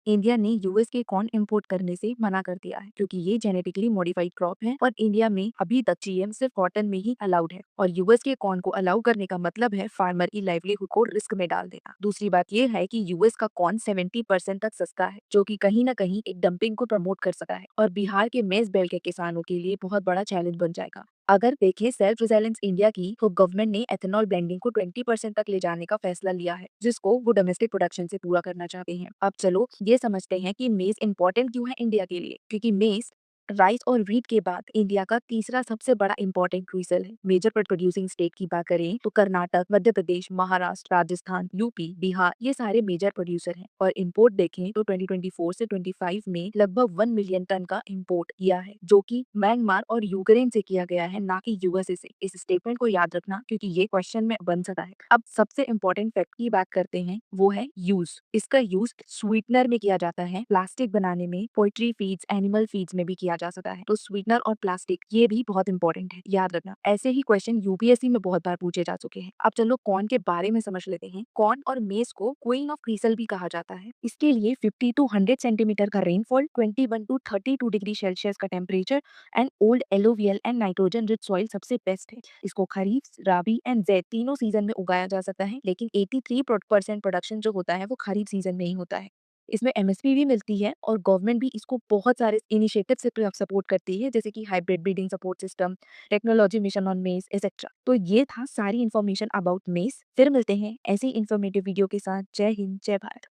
India ने US के corn import करने से मना कर दिया है क्योंकि ये जेनेटिकली मॉडिफाइड क्रॉप है और इंडिया में अभी तक जीएम सिर्फ कॉटन में ही अलाउड है और यूएस के कॉर्न को अलाउ करने का मतलब है फार्मर की लाइवलीहुड को रिस्क में डाल देना। दूसरी बात ये है कि यूएस का कॉर्न 70% तक सस्ता है जो कि कहीं ना कहीं एक डंपिंग को प्रमोट कर सकता है और बिहार के मेज बेल्ट के किसानों के लिए बहुत बड़ा चैलेंज बन जाएगा। अगर देखें सेल्फ रिलायंस इंडिया की तो गवर्नमेंट ने एथेनॉल ब्लेंडिंग को 20% तक ले जाने का फैसला लिया है जिसको वो डोमेस्टिक प्रोडक्शन से पूरा करना चाहते हैं। अब चलो ये समझते हैं कि मेज इंपॉर्टेंट क्यों है इंडिया के लिए, क्योंकि मेज राइस और व्हीट के बाद इंडिया का तीसरा सबसे बड़ा इंपॉर्टेंट क्रूसल है। मेजर प्रोड्यूसिंग स्टेट की बात करें तो कर्नाटक, मध्य प्रदेश, महाराष्ट्र, राजस्थान, यूपी, बिहार ये सारे मेजर प्रोड्यूसर हैं और इंपोर्ट देखें तो 2024 से 25 में लगभग 1 मिलियन टन का इंपोर्ट किया है जो कि म्यांमार और यूक्रेन से किया गया है, ना कि यूएसए से। इस स्टेटमेंट को याद रखना क्योंकि ये क्वेश्चन में बन सकता है। अब सबसे इंपॉर्टेंट फैक्ट की बात करते हैं, वो है यूज। इसका यूज स्वीटनर में किया जाता है, प्लास्टिक बनाने में, पोल्ट्री फीड्स, एनिमल फीड्स में भी किया जा सकता है। तो स्वीटनर और प्लास्टिक ये भी बहुत इंपॉर्टेंट है, याद रखना। ऐसे ही क्वेश्चन यूपीएससी में बहुत बार पूछे जा चुके हैं। अब चलो कॉर्न के बारे में समझ लेते हैं। कॉर्न और मेज को क्वीन ऑफ क्रीसल भी कहा जाता है। इसके लिए 50 टू 100 सेंटीमीटर का रेनफॉल, 21 टू 32 डिग्री सेल्सियस का temperature and old alluvial and nitrogen rich soil सबसे बेस्ट है। इसको खरीफ, राबी एंड जैद तीनों सीजन में उगाया जा सकता है, लेकिन 83% प्रोडक्शन जो होता है वो खरीफ सीजन में ही होता है। इसमें एमएसपी भी मिलती है और गवर्नमेंट भी इसको बहुत सारे इनिशिएटिव से सपोर्ट करती है, जैसे कि hybrid breeding support system, technology mission on मेज एक्सेट्रा। तो ये था सारी इन्फॉर्मेशन अबाउट मेज। फिर मिलते हैं ऐसी इन्फॉर्मेटिव वीडियो के साथ। जय हिंद, जय भारत।